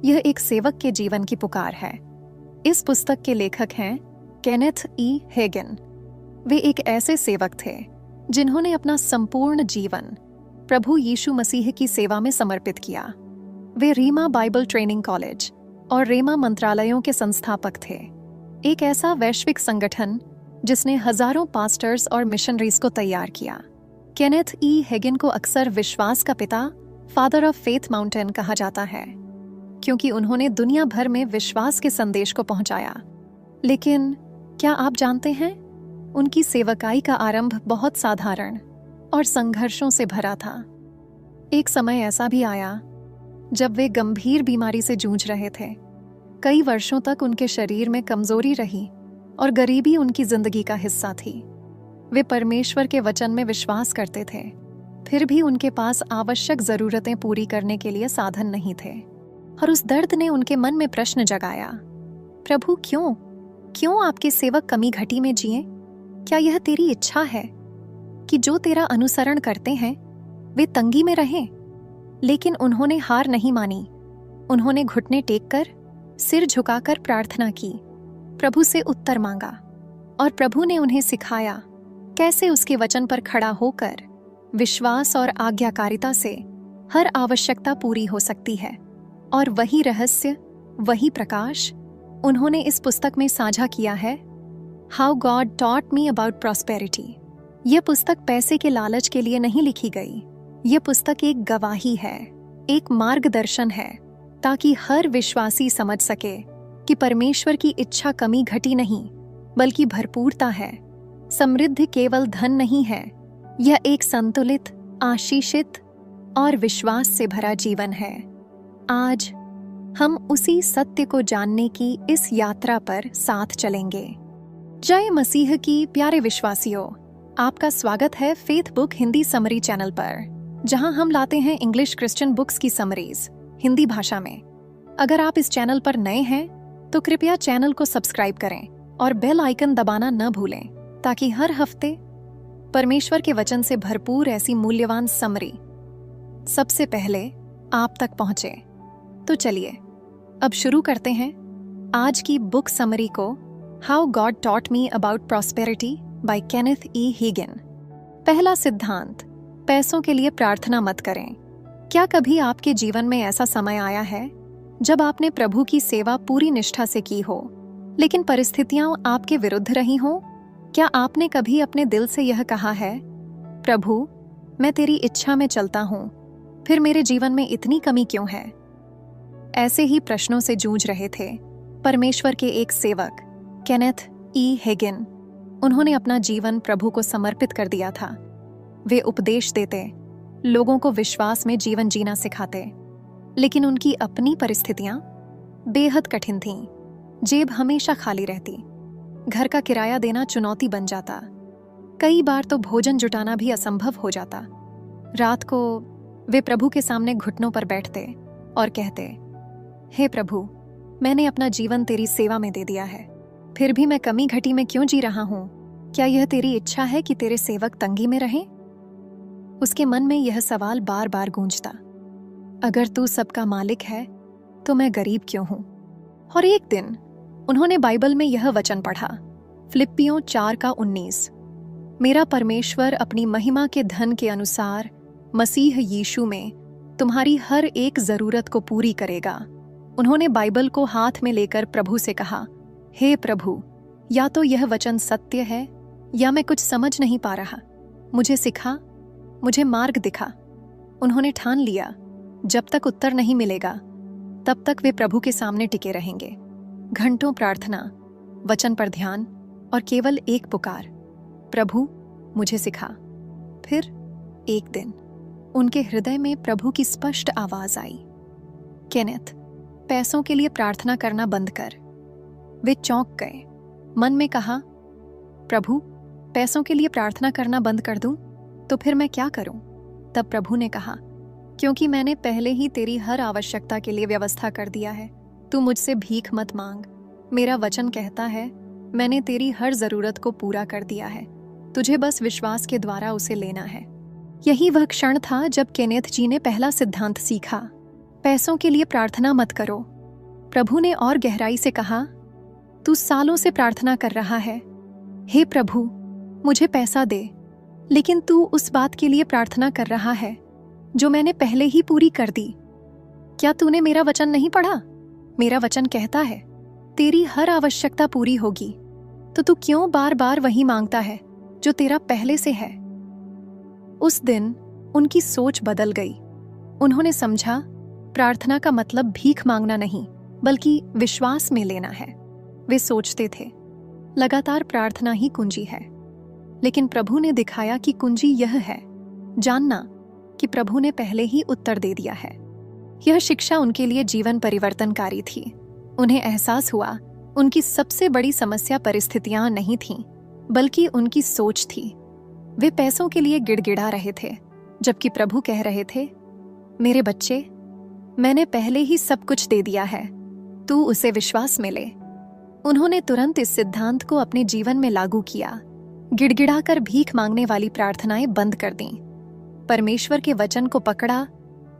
यह एक सेवक के जीवन की पुकार है। इस पुस्तक के लेखक हैं केनेथ ई हेगन। वे एक ऐसे सेवक थे जिन्होंने अपना संपूर्ण जीवन प्रभु यीशु मसीह की सेवा में समर्पित किया। वे रीमा बाइबल ट्रेनिंग कॉलेज और रेमा मंत्रालयों के संस्थापक थे, एक ऐसा वैश्विक संगठन जिसने हजारों पास्टर्स और मिशनरीज को तैयार किया। केनेथ ई हेगन को अक्सर विश्वास का पिता, फादर ऑफ फेथ माउंटेन कहा जाता है, क्योंकि उन्होंने दुनिया भर में विश्वास के संदेश को पहुंचाया। लेकिन क्या आप जानते हैं, उनकी सेवकाई का आरंभ बहुत साधारण और संघर्षों से भरा था। एक समय ऐसा भी आया जब वे गंभीर बीमारी से जूझ रहे थे। कई वर्षों तक उनके शरीर में कमजोरी रही और गरीबी उनकी जिंदगी का हिस्सा थी। वे परमेश्वर के वचन में विश्वास करते थे, फिर भी उनके पास आवश्यक जरूरतें पूरी करने के लिए साधन नहीं थे। और उस दर्द ने उनके मन में प्रश्न जगाया, प्रभु क्यों आपके सेवक कमी घटी में जिए? क्या यह तेरी इच्छा है कि जो तेरा अनुसरण करते हैं वे तंगी में रहें? लेकिन उन्होंने हार नहीं मानी। उन्होंने घुटने टेककर, सिर झुकाकर प्रार्थना की, प्रभु से उत्तर मांगा, और प्रभु ने उन्हें सिखाया कैसे उसके वचन पर खड़ा होकर विश्वास और आज्ञाकारिता से हर आवश्यकता पूरी हो सकती है। और वही रहस्य, वही प्रकाश उन्होंने इस पुस्तक में साझा किया है, how God taught me about prosperity. यह पुस्तक पैसे के लालच के लिए नहीं लिखी गई। यह पुस्तक एक गवाही है, एक मार्गदर्शन है, ताकि हर विश्वासी समझ सके कि परमेश्वर की इच्छा कमी घटी नहीं, बल्कि भरपूरता है। समृद्धि केवल धन नहीं है, यह एक संतुलित, आशीषित और विश्वास से भरा जीवन है। आज हम उसी सत्य को जानने की इस यात्रा पर साथ चलेंगे। जय मसीह की प्यारे विश्वासियों, आपका स्वागत है faith book Hindi summary channel पर, जहां हम लाते हैं इंग्लिश क्रिश्चियन बुक्स की समरीज हिंदी भाषा में। अगर आप इस चैनल पर नए हैं तो कृपया चैनल को सब्सक्राइब करें और बेल आइकन दबाना न भूलें, ताकि हर हफ्ते परमेश्वर के वचन से भरपूर ऐसी मूल्यवान समरी सबसे पहले आप तक पहुंचे। तो चलिए अब शुरू करते हैं आज की बुक समरी को, how God taught me about prosperity by Kenneth E Hagin. पहला सिद्धांत, पैसों के लिए प्रार्थना मत करें। क्या कभी आपके जीवन में ऐसा समय आया है जब आपने प्रभु की सेवा पूरी निष्ठा से की हो, लेकिन परिस्थितियां आपके विरुद्ध रही हों? क्या आपने कभी अपने दिल से यह कहा है, प्रभु मैं तेरी इच्छा में चलता हूं, फिर मेरे जीवन में इतनी कमी क्यों है? ऐसे ही प्रश्नों से जूझ रहे थे परमेश्वर के एक सेवक केनेथ ई हेगन। उन्होंने अपना जीवन प्रभु को समर्पित कर दिया था। वे उपदेश देते, लोगों को विश्वास में जीवन जीना सिखाते, लेकिन उनकी अपनी परिस्थितियां बेहद कठिन थीं। जेब हमेशा खाली रहती, घर का किराया देना चुनौती बन जाता, कई बार तो भोजन जुटाना भी असंभव हो जाता। रात को वे प्रभु के सामने घुटनों पर बैठते और कहते, हे प्रभु, मैंने अपना जीवन तेरी सेवा में दे दिया है, फिर भी मैं कमी घटी में क्यों जी रहा हूं? क्या यह तेरी इच्छा है कि तेरे सेवक तंगी में रहें? उसके मन में यह सवाल बार बार गूंजता, अगर तू सबका मालिक है तो मैं गरीब क्यों हूं? और एक दिन उन्होंने बाइबल में यह वचन पढ़ा, फिलिप्पियों 4:19, मेरा परमेश्वर अपनी महिमा के धन के अनुसार मसीह यीशु में तुम्हारी हर एक जरूरत को पूरी करेगा। उन्होंने बाइबल को हाथ में लेकर प्रभु से कहा, हे प्रभु, या तो यह वचन सत्य है या मैं कुछ समझ नहीं पा रहा, मुझे सिखा, मुझे मार्ग दिखा। उन्होंने ठान लिया, जब तक उत्तर नहीं मिलेगा तब तक वे प्रभु के सामने टिके रहेंगे। घंटों प्रार्थना, वचन पर ध्यान और केवल एक पुकार, प्रभु मुझे सिखा। फिर एक दिन उनके हृदय में प्रभु की स्पष्ट आवाज आई, केनेथ, पैसों के लिए प्रार्थना करना बंद कर। वे चौंक गए, मन में कहा, प्रभु पैसों के लिए प्रार्थना करना बंद कर दूं तो फिर मैं क्या करूं? तब प्रभु ने कहा, क्योंकि मैंने पहले ही तेरी हर आवश्यकता के लिए व्यवस्था कर दिया है, तू मुझसे भीख मत मांग। मेरा वचन कहता है, मैंने तेरी हर जरूरत को पूरा कर दिया है, तुझे बस विश्वास के द्वारा उसे लेना है। यही वह क्षण था जब केनेथ जी ने पहला सिद्धांत सीखा, पैसों के लिए प्रार्थना मत करो, प्रभु ने और गहराई से कहा, तू सालों से प्रार्थना कर रहा है, हे प्रभु मुझे पैसा दे, लेकिन तू उस बात के लिए प्रार्थना कर रहा है जो मैंने पहले ही पूरी कर दी। क्या तूने मेरा वचन नहीं पढ़ा? मेरा वचन कहता है तेरी हर आवश्यकता पूरी होगी, तो तू क्यों बार बार वही मांगता है जो तेरा पहले से है। उस दिन उनकी सोच बदल गई। उन्होंने समझा प्रार्थना का मतलब भीख मांगना नहीं बल्कि विश्वास में लेना है। वे सोचते थे लगातार प्रार्थना ही कुंजी है, लेकिन प्रभु ने दिखाया कि कुंजी यह है, जानना कि प्रभु ने पहले ही उत्तर दे दिया है। यह शिक्षा उनके लिए जीवन परिवर्तनकारी थी। उन्हें एहसास हुआ उनकी सबसे बड़ी समस्या परिस्थितियां नहीं थीं, बल्कि उनकी सोच थी। वे पैसों के लिए गिड़गिड़ा रहे थे, जबकि प्रभु कह रहे थे, मेरे बच्चे, मैंने पहले ही सब कुछ दे दिया है, तू उसे विश्वास में ले। उन्होंने तुरंत इस सिद्धांत को अपने जीवन में लागू किया। गिड़गिड़ाकर भीख मांगने वाली प्रार्थनाएं बंद कर दीं। परमेश्वर के वचन को पकड़ा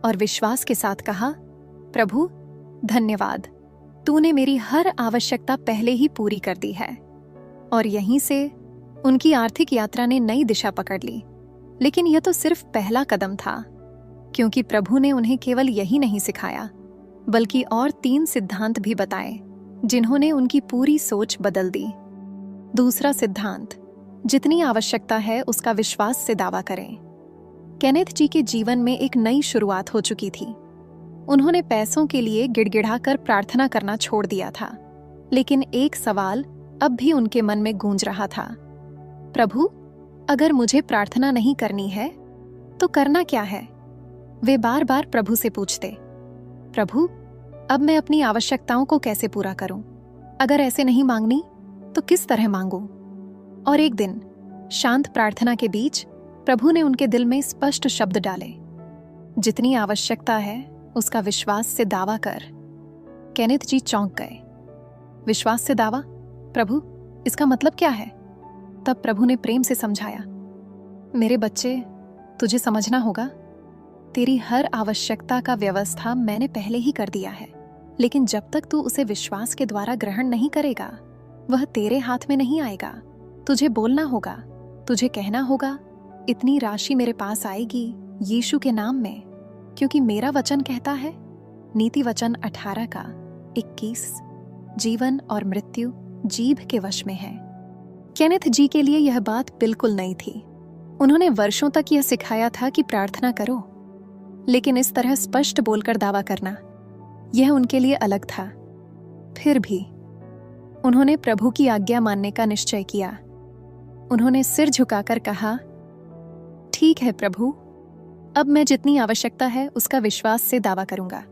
और विश्वास के साथ कहा, प्रभु धन्यवाद, तूने मेरी हर आवश्यकता पहले ही पूरी कर दी है। और यहीं से उनकी आर्थिक यात्रा ने नई दिशा पकड़ ली। लेकिन यह तो सिर्फ पहला कदम था, क्योंकि प्रभु ने उन्हें केवल यही नहीं सिखाया, बल्कि और 3 सिद्धांत भी बताए जिन्होंने उनकी पूरी सोच बदल दी। दूसरा सिद्धांत, जितनी आवश्यकता है उसका विश्वास से दावा करें। केनेथ जी के जीवन में एक नई शुरुआत हो चुकी थी। उन्होंने पैसों के लिए गिड़गिड़ाकर प्रार्थना करना छोड़ दिया था, लेकिन एक सवाल अब भी उनके मन में गूंज रहा था, प्रभु अगर मुझे प्रार्थना नहीं करनी है तो करना क्या है? वे बार बार प्रभु से पूछते, प्रभु अब मैं अपनी आवश्यकताओं को कैसे पूरा करूं? अगर ऐसे नहीं मांगनी तो किस तरह मांगूं? और एक दिन शांत प्रार्थना के बीच प्रभु ने उनके दिल में स्पष्ट शब्द डाले, जितनी आवश्यकता है उसका विश्वास से दावा कर। केनेथ जी चौंक गए। विश्वास से दावा? प्रभु इसका मतलब क्या है? तब प्रभु ने प्रेम से समझाया, मेरे बच्चे, तुझे समझना होगा, तेरी हर आवश्यकता का व्यवस्था मैंने पहले ही कर दिया है, लेकिन जब तक तू उसे विश्वास के द्वारा ग्रहण नहीं करेगा, वह तेरे हाथ में नहीं आएगा। तुझे बोलना होगा, तुझे कहना होगा, इतनी राशि मेरे पास आएगी यीशु के नाम में, क्योंकि मेरा वचन कहता है, नीति वचन 18 का 21, जीवन और मृत्यु जीभ के वश में है। केनेथ जी के लिए यह बात बिल्कुल नई थी। उन्होंने वर्षों तक यह सिखाया था कि प्रार्थना करो, लेकिन इस तरह स्पष्ट बोलकर दावा करना, यह उनके लिए अलग था। फिर भी उन्होंने प्रभु की आज्ञा मानने का निश्चय किया। उन्होंने सिर झुकाकर कहा, ठीक है प्रभु, अब मैं जितनी आवश्यकता है उसका विश्वास से दावा करूंगा।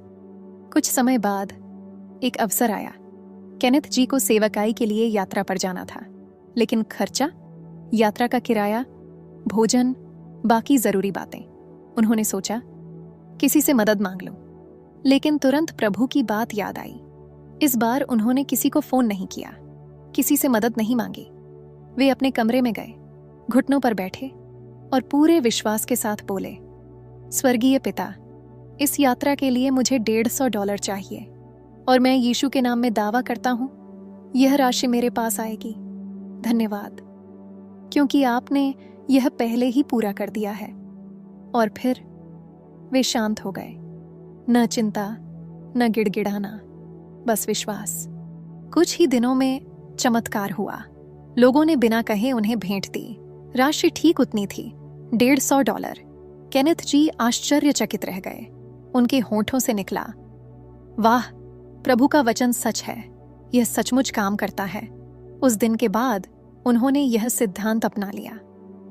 कुछ समय बाद एक अवसर आया। केनेथ जी को सेवकाई के लिए यात्रा पर जाना था, लेकिन खर्चा, यात्रा का किराया, भोजन, बाकी जरूरी बातें। उन्होंने सोचा किसी से मदद मांग लूं, लेकिन तुरंत प्रभु की बात याद आई। इस बार उन्होंने किसी को फोन नहीं किया, किसी से मदद नहीं मांगी। वे अपने कमरे में गए, घुटनों पर बैठे और पूरे विश्वास के साथ बोले, स्वर्गीय पिता, इस यात्रा के लिए मुझे $150 चाहिए और मैं यीशु के नाम में दावा करता हूं यह राशि मेरे पास आएगी। धन्यवाद, क्योंकि आपने यह पहले ही पूरा कर दिया है। और फिर वे शांत हो गए। न चिंता, न गिड़गिड़ाना, बस विश्वास। कुछ ही दिनों में चमत्कार हुआ। लोगों ने बिना कहे उन्हें भेंट दी। राशि ठीक उतनी थी, $150। केनेथ जी आश्चर्यचकित रह गए। उनके होठों से निकला, वाह, प्रभु का वचन सच है, यह सचमुच काम करता है। उस दिन के बाद उन्होंने यह सिद्धांत अपना लिया।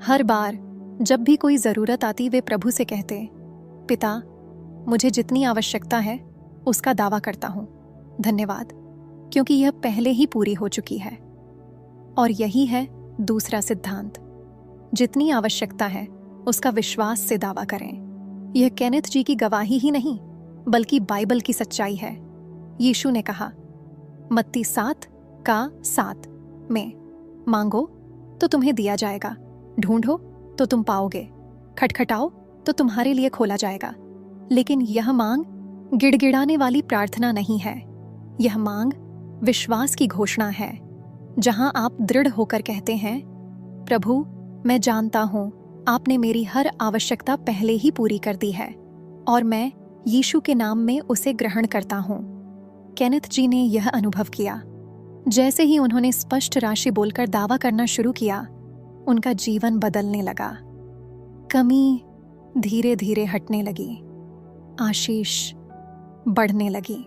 हर बार जब भी कोई जरूरत आती, वे प्रभु से कहते, पिता, मुझे जितनी आवश्यकता है उसका दावा करता हूं। धन्यवाद, क्योंकि यह पहले ही पूरी हो चुकी है। और यही है दूसरा सिद्धांत, जितनी आवश्यकता है उसका विश्वास से दावा करें। यह केनेथ जी की गवाही ही नहीं, बल्कि बाइबल की सच्चाई है। यीशु ने कहा, मत्ती 7:7 में, मांगो तो तुम्हें दिया जाएगा, ढूंढो तो तुम पाओगे, खटखटाओ तो तुम्हारे लिए खोला जाएगा। लेकिन यह मांग गिड़गिड़ाने वाली प्रार्थना नहीं है, यह मांग विश्वास की घोषणा है, जहां आप दृढ़ होकर कहते हैं, प्रभु, मैं जानता हूं आपने मेरी हर आवश्यकता पहले ही पूरी कर दी है और मैं यीशु के नाम में उसे ग्रहण करता हूं। केनेथ जी ने यह अनुभव किया। जैसे ही उन्होंने स्पष्ट राशि बोलकर दावा करना शुरू किया, उनका जीवन बदलने लगा। कमी धीरे धीरे हटने लगी, आशीष बढ़ने लगी।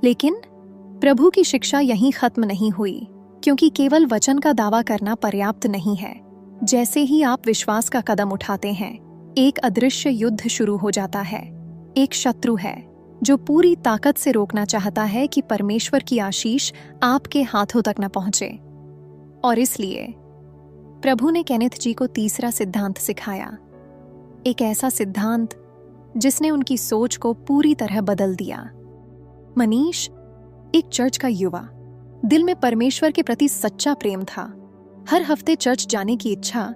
लेकिन प्रभु की शिक्षा यहीं खत्म नहीं हुई, क्योंकि केवल वचन का दावा करना पर्याप्त नहीं है। जैसे ही आप विश्वास का कदम उठाते हैं, एक अदृश्य युद्ध शुरू हो जाता है। एक शत्रु है जो पूरी ताकत से रोकना चाहता है कि परमेश्वर की आशीष आपके हाथों तक न पहुंचे। और इसलिए प्रभु ने केनेथ जी को तीसरा सिद्धांत सिखाया, एक ऐसा सिद्धांत जिसने उनकी सोच को पूरी तरह बदल दिया। मनीष एक चर्च का युवा, दिल में परमेश्वर के प्रति सच्चा प्रेम था। हर हफ्ते चर्च जाने की इच्छा,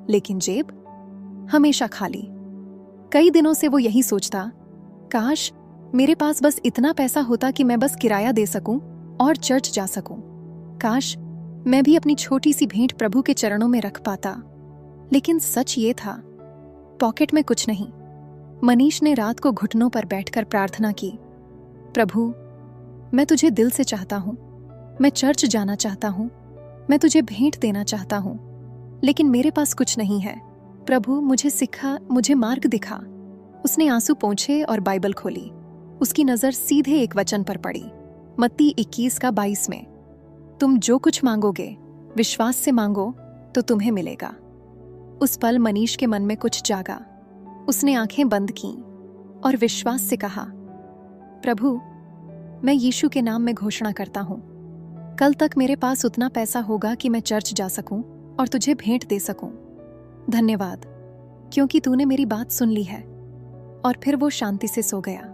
लेकिन जेब हमेशा खाली। कई दिनों से वो यही सोचता, काश मेरे पास बस इतना पैसा होता कि मैं बस किराया दे सकूं और चर्च जा सकूं। काश मैं भी अपनी छोटी सी भेंट प्रभु के चरणों में रख पाता। लेकिन सच ये था, पॉकेट में कुछ नहीं। मनीष ने रात को घुटनों पर बैठकर प्रार्थना की, प्रभु, मैं तुझे दिल से चाहता हूं, मैं चर्च जाना चाहता हूं, मैं तुझे भेंट देना चाहता हूं, लेकिन मेरे पास कुछ नहीं है। प्रभु, मुझे सिखा, मुझे मार्ग दिखा। उसने आंसू पोंछे और बाइबल खोली। उसकी नजर सीधे एक वचन पर पड़ी, मत्ती 21:22 में, तुम जो कुछ मांगोगे विश्वास से मांगो तो तुम्हें मिलेगा। उस पल मनीष के मन में कुछ जागा। उसने आंखें बंद कीं और विश्वास से कहा, प्रभु, मैं यीशु के नाम में घोषणा करता हूं, कल तक मेरे पास उतना पैसा होगा कि मैं चर्च जा सकूं और तुझे भेंट दे सकूं। धन्यवाद, क्योंकि तूने मेरी बात सुन ली है। और फिर वो शांति से सो गया।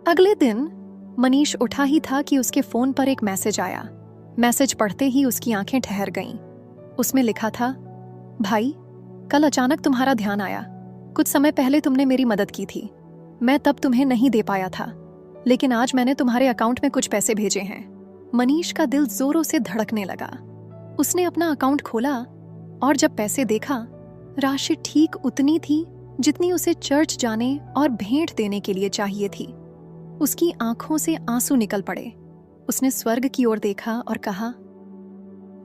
अगले दिन मनीष उठा ही था कि उसके फोन पर एक मैसेज आया। मैसेज पढ़ते ही उसकी आंखें ठहर गईं। उसमें लिखा था, भाई, कल अचानक तुम्हारा ध्यान आया। कुछ समय पहले तुमने मेरी मदद की थी। मैं तब तुम्हें नहीं दे पाया था, लेकिन आज मैंने तुम्हारे अकाउंट में कुछ पैसे भेजे हैं। मनीष का दिल जोरों से धड़कने लगा। उसने अपना अकाउंट खोला और जब पैसे देखा, राशि ठीक उतनी थी जितनी उसे चर्च जाने और भेंट देने के लिए चाहिए थी। उसकी आंखों से आंसू निकल पड़े। उसने स्वर्ग की ओर देखा और कहा,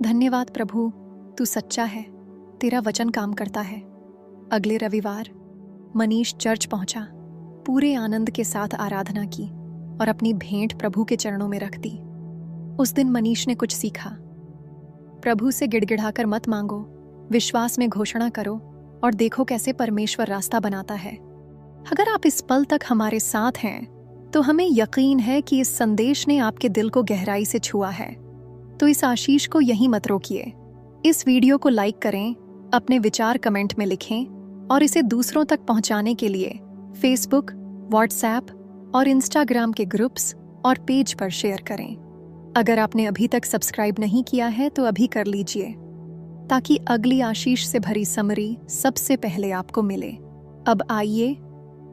धन्यवाद प्रभु, तू सच्चा है, तेरा वचन काम करता है। अगले रविवार मनीष चर्च पहुंचा, पूरे आनंद के साथ आराधना की और अपनी भेंट प्रभु के चरणों में रख दी। उस दिन मनीष ने कुछ सीखा। प्रभु से गिड़गिड़ाकर मत मांगो, विश्वास में घोषणा करो और देखो कैसे परमेश्वर रास्ता बनाता है। अगर आप इस पल तक हमारे साथ हैं, तो हमें यकीन है कि इस संदेश ने आपके दिल को गहराई से छुआ है। तो इस आशीष को यहीं मत रोकिए। इस वीडियो को लाइक करें, अपने विचार कमेंट में लिखें और इसे दूसरों तक पहुंचाने के लिए फेसबुक, व्हाट्सएप और इंस्टाग्राम के ग्रुप्स और पेज पर शेयर करें। अगर आपने अभी तक सब्सक्राइब नहीं किया है तो अभी कर लीजिए, ताकि अगली आशीष से भरी समरी सबसे पहले आपको मिले। अब आइए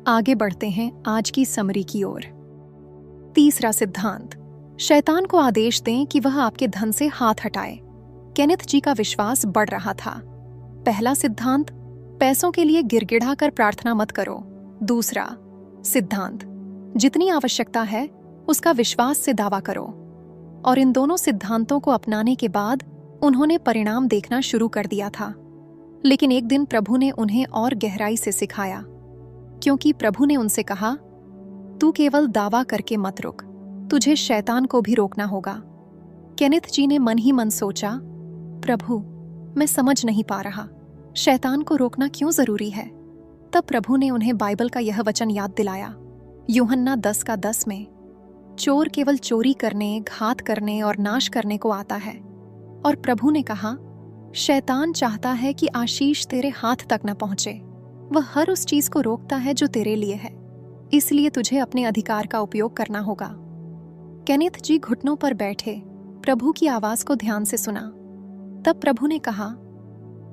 आगे बढ़ते हैं आज की समरी की ओर। तीसरा सिद्धांत, शैतान को आदेश दें कि वह आपके धन से हाथ हटाए। केनेथ जी का विश्वास बढ़ रहा था। पहला सिद्धांत, पैसों के लिए गिड़गिड़ाकर प्रार्थना मत करो। दूसरा सिद्धांत, जितनी आवश्यकता है उसका विश्वास से दावा करो। और इन दोनों सिद्धांतों को अपनाने के बाद उन्होंने परिणाम देखना शुरू कर दिया था। लेकिन एक दिन प्रभु ने उन्हें और गहराई से सिखाया, क्योंकि प्रभु ने उनसे कहा, तू केवल दावा करके मत रुक, तुझे शैतान को भी रोकना होगा। केनेथ जी ने मन ही मन सोचा, प्रभु, मैं समझ नहीं पा रहा, शैतान को रोकना क्यों जरूरी है। तब प्रभु ने उन्हें बाइबल का यह वचन याद दिलाया, यूहन्ना 10:10 में, चोर केवल चोरी करने, घात करने और नाश करने को आता है। और प्रभु ने कहा, शैतान चाहता है कि आशीष तेरे हाथ तक न पहुंचे। वह हर उस चीज को रोकता है जो तेरे लिए है, इसलिए तुझे अपने अधिकार का उपयोग करना होगा। केनेथ जी घुटनों पर बैठे प्रभु की आवाज को ध्यान से सुना। तब प्रभु ने कहा,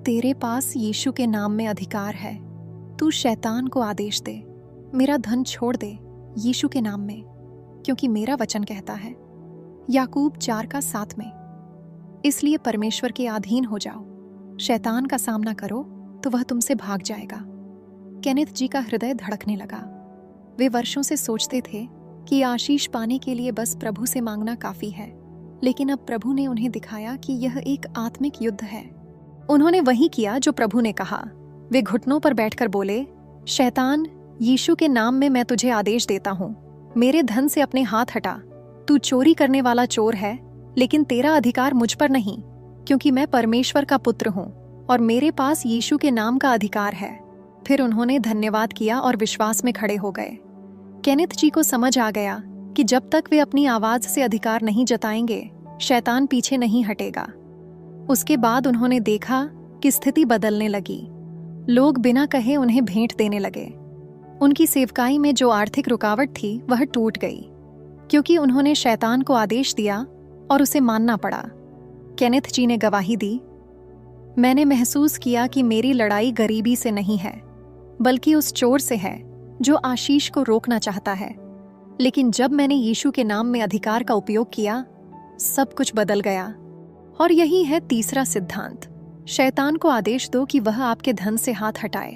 तेरे पास यीशु के नाम में अधिकार है, तू शैतान को आदेश दे, मेरा धन छोड़ दे यीशु के नाम में, क्योंकि मेरा वचन कहता है, याकूब 4:7 में। इसलिए परमेश्वर के अधीन हो जाओ, शैतान का सामना करो तो वह तुमसे भाग जाएगा। केनेथ जी का हृदय धड़कने लगा। वे वर्षों से सोचते थे कि आशीष पाने के लिए बस प्रभु से मांगना काफी है, लेकिन अब प्रभु ने उन्हें दिखाया कि यह एक आत्मिक युद्ध है। उन्होंने वही किया जो प्रभु ने कहा। वे घुटनों पर बैठकर बोले, शैतान, यीशु के नाम में मैं तुझे आदेश देता हूँ, मेरे धन से अपने हाथ हटा। तू चोरी करने वाला चोर है, लेकिन तेरा अधिकार मुझ पर नहीं, क्योंकि मैं परमेश्वर का पुत्र हूँ और मेरे पास यीशु के नाम का अधिकार है। फिर उन्होंने धन्यवाद किया और विश्वास में खड़े हो गए। केनेथ जी को समझ आ गया कि जब तक वे अपनी आवाज से अधिकार नहीं जताएंगे, शैतान पीछे नहीं हटेगा। उसके बाद उन्होंने देखा कि स्थिति बदलने लगी। लोग बिना कहे उन्हें भेंट देने लगे। उनकी सेवकाई में जो आर्थिक रुकावट थी वह टूट गई, क्योंकि उन्होंने शैतान को आदेश दिया और उसे मानना पड़ा। केनेथ जी ने गवाही दी, मैंने महसूस किया कि मेरी लड़ाई गरीबी से नहीं है, बल्कि उस चोर से है जो आशीष को रोकना चाहता है। लेकिन जब मैंने यीशु के नाम में अधिकार का उपयोग किया, सब कुछ बदल गया। और यही है तीसरा सिद्धांत, शैतान को आदेश दो कि वह आपके धन से हाथ हटाए।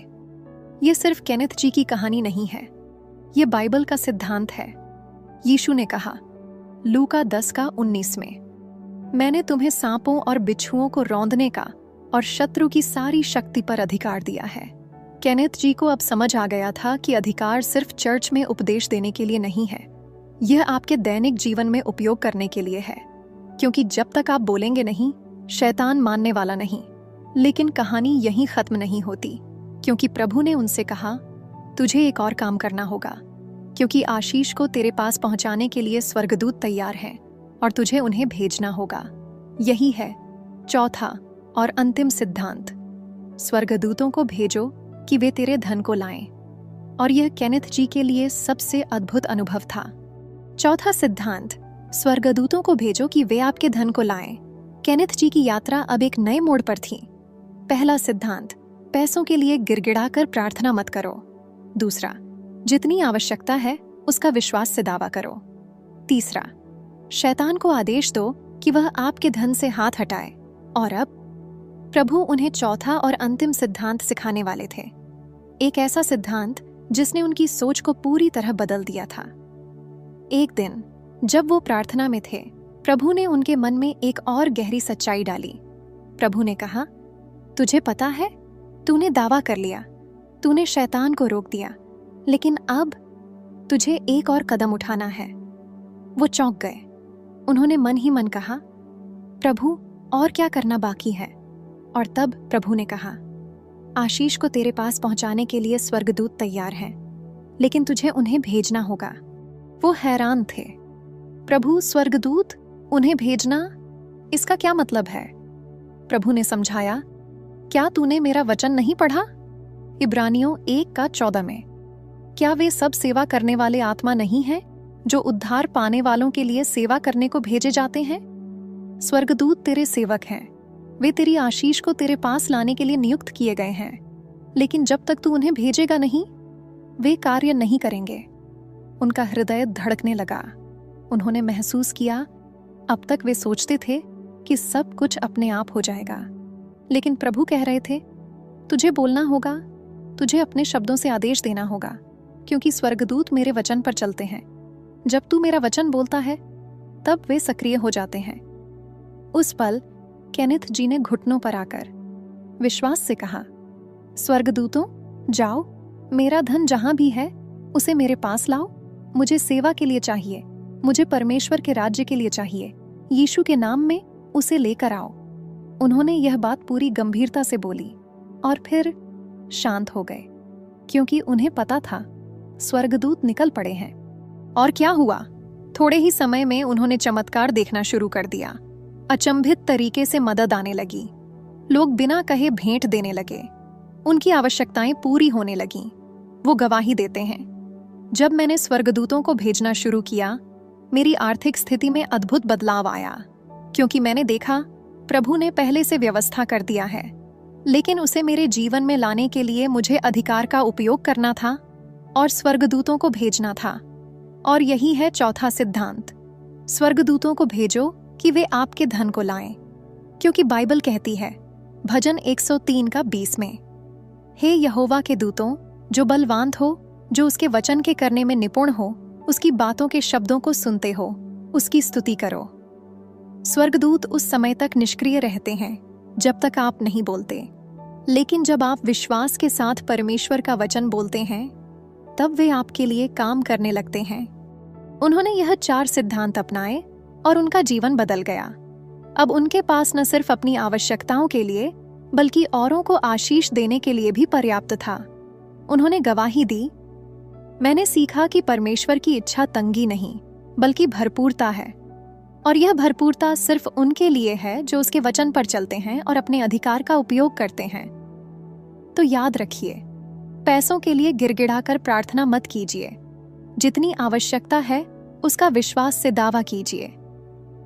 यह सिर्फ केनेथ जी की कहानी नहीं है, यह बाइबल का सिद्धांत है। यीशु ने कहा लूका 10:19 में, मैंने तुम्हें सांपों और बिच्छुओं को रौंदने का और शत्रु की सारी शक्ति पर अधिकार दिया है। केनेथ जी को अब समझ आ गया था कि अधिकार सिर्फ चर्च में उपदेश देने के लिए नहीं है, यह आपके दैनिक जीवन में उपयोग करने के लिए है। क्योंकि जब तक आप बोलेंगे नहीं, शैतान मानने वाला नहीं। लेकिन कहानी यहीं खत्म नहीं होती, क्योंकि प्रभु ने उनसे कहा, तुझे एक और काम करना होगा, क्योंकि आशीष को तेरे पास पहुंचाने के लिए स्वर्गदूत तैयार हैं और तुझे उन्हें भेजना होगा। यही है चौथा और अंतिम सिद्धांत, स्वर्गदूतों को भेजो कि वे तेरे धन को लाएं। और यह केनेथ जी के लिए सबसे अद्भुत अनुभव था। चौथा सिद्धांत, स्वर्गदूतों को भेजो कि वे आपके धन को लाएं। केनेथ जी की यात्रा अब एक नए मोड़ पर थी। पहला सिद्धांत, पैसों के लिए गिड़गिड़ाकर प्रार्थना मत करो। दूसरा, जितनी आवश्यकता है उसका विश्वास से दावा करो। तीसरा, शैतान को आदेश दो कि वह आपके धन से हाथ हटाए। और अब प्रभु उन्हें चौथा और अंतिम सिद्धांत सिखाने वाले थे, एक ऐसा सिद्धांत जिसने उनकी सोच को पूरी तरह बदल दिया था। एक दिन जब वो प्रार्थना में थे, प्रभु ने उनके मन में एक और गहरी सच्चाई डाली। प्रभु ने कहा, तुझे पता है, तूने दावा कर लिया, तूने शैतान को रोक दिया, लेकिन अब तुझे एक और कदम उठाना है। वो चौंक गए। उन्होंने मन ही मन कहा, प्रभु, और क्या करना बाकी है? और तब प्रभु ने कहा, आशीष को तेरे पास पहुंचाने के लिए स्वर्गदूत तैयार हैं, लेकिन तुझे उन्हें भेजना होगा। वो हैरान थे। प्रभु, स्वर्गदूत, उन्हें भेजना, इसका क्या मतलब है? प्रभु ने समझाया, क्या तूने मेरा वचन नहीं पढ़ा? इब्रानियों 1:14 में, क्या वे सब सेवा करने वाले आत्मा नहीं हैं जो उद्धार पाने वालों के लिए सेवा करने को भेजे जाते हैं? स्वर्गदूत तेरे सेवक हैं, वे तेरी आशीष को तेरे पास लाने के लिए नियुक्त किए गए हैं, लेकिन जब तक तू उन्हें भेजेगा नहीं, वे कार्य नहीं करेंगे। उनका हृदय धड़कने लगा। उन्होंने महसूस किया, अब तक वे सोचते थे कि सब कुछ अपने आप हो जाएगा, लेकिन प्रभु कह रहे थे, तुझे बोलना होगा, तुझे अपने शब्दों से आदेश देना होगा, क्योंकि स्वर्गदूत मेरे वचन पर चलते हैं। जब तू मेरा वचन बोलता है, तब वे सक्रिय हो जाते हैं। उस पल केनेथ जी ने घुटनों पर आकर विश्वास से कहा, स्वर्गदूतों, जाओ, मेरा धन जहां भी है उसे मेरे पास लाओ। मुझे सेवा के लिए चाहिए, मुझे परमेश्वर के राज्य के लिए चाहिए। यीशु के नाम में उसे लेकर आओ। उन्होंने यह बात पूरी गंभीरता से बोली और फिर शांत हो गए, क्योंकि उन्हें पता था स्वर्गदूत निकल पड़े हैं। और क्या हुआ? थोड़े ही समय में उन्होंने चमत्कार देखना शुरू कर दिया। अचंभित तरीके से मदद आने लगी। लोग बिना कहे भेंट देने लगे। उनकी आवश्यकताएं पूरी होने लगीं। वो गवाही देते हैं, जब मैंने स्वर्गदूतों को भेजना शुरू किया, मेरी आर्थिक स्थिति में अद्भुत बदलाव आया, क्योंकि मैंने देखा प्रभु ने पहले से व्यवस्था कर दिया है, लेकिन उसे मेरे जीवन में लाने के लिए मुझे अधिकार का उपयोग करना था और स्वर्गदूतों को भेजना था। और यही है चौथा सिद्धांत, स्वर्गदूतों को भेजो कि वे आपके धन को लाएं, क्योंकि बाइबल कहती है भजन 103:20 में, हे यहोवा के दूतों, जो बलवान हो, जो उसके वचन के करने में निपुण हो, उसकी बातों के शब्दों को सुनते हो, उसकी स्तुति करो। स्वर्गदूत उस समय तक निष्क्रिय रहते हैं जब तक आप नहीं बोलते, लेकिन जब आप विश्वास के साथ परमेश्वर का वचन बोलते हैं, तब वे आपके लिए काम करने लगते हैं। उन्होंने यह 4 सिद्धांत अपनाए और उनका जीवन बदल गया। अब उनके पास न सिर्फ अपनी आवश्यकताओं के लिए, बल्कि औरों को आशीष देने के लिए भी पर्याप्त था। उन्होंने गवाही दी, मैंने सीखा कि परमेश्वर की इच्छा तंगी नहीं, बल्कि भरपूरता है, और यह भरपूरता सिर्फ उनके लिए है जो उसके वचन पर चलते हैं और अपने अधिकार का उपयोग करते हैं। तो याद रखिए, पैसों के लिए गिड़गिड़ाकर प्रार्थना मत कीजिए। जितनी आवश्यकता है उसका विश्वास से दावा कीजिए।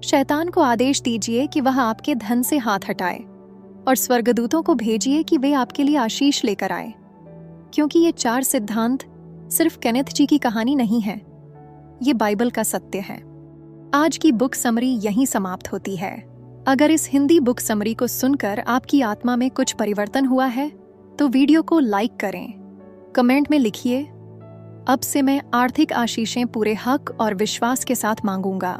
शैतान को आदेश दीजिए कि वह आपके धन से हाथ हटाए, और स्वर्गदूतों को भेजिए कि वे आपके लिए आशीष लेकर आए, क्योंकि ये 4 सिद्धांत सिर्फ केनेथ जी की कहानी नहीं है, ये बाइबल का सत्य है। आज की बुक समरी यहीं समाप्त होती है। अगर इस हिंदी बुक समरी को सुनकर आपकी आत्मा में कुछ परिवर्तन हुआ है, तो वीडियो को लाइक करें, कमेंट में लिखिए, अब से मैं आर्थिक आशीषें पूरे हक और विश्वास के साथ मांगूंगा,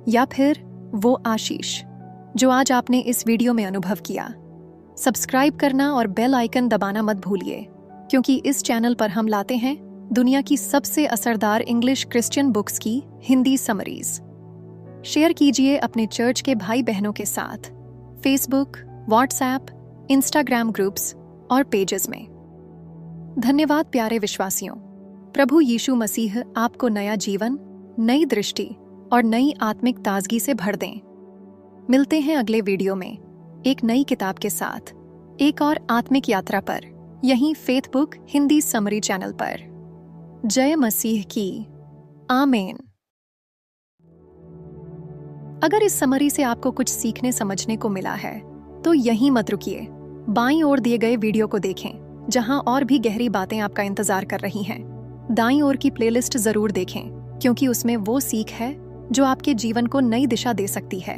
या फिर वो आशीष जो आज आपने इस वीडियो में अनुभव किया। सब्सक्राइब करना और बेल आइकन दबाना मत भूलिए, क्योंकि इस चैनल पर हम लाते हैं दुनिया की सबसे असरदार इंग्लिश क्रिश्चियन बुक्स की हिंदी समरीज। शेयर कीजिए अपने चर्च के भाई बहनों के साथ, फेसबुक, व्हाट्सएप, इंस्टाग्राम ग्रुप्स और पेजेस में। धन्यवाद प्यारे विश्वासियों। प्रभु यीशु मसीह आपको नया जीवन, नई दृष्टि और नई आत्मिक ताजगी से भर दें। मिलते हैं अगले वीडियो में एक नई किताब के साथ, एक और आत्मिक यात्रा पर, यहीं faith book Hindi summary channel पर। जय मसीह की। आमीन। अगर इस समरी से आपको कुछ सीखने समझने को मिला है, तो यहीं मत रुकिए, बाईं ओर दिए गए वीडियो को देखें, जहां और भी गहरी बातें आपका इंतजार कर रही हैं। दाईं ओर की प्लेलिस्ट जरूर देखें, क्योंकि उसमें वो सीख है जो आपके जीवन को नई दिशा दे सकती है।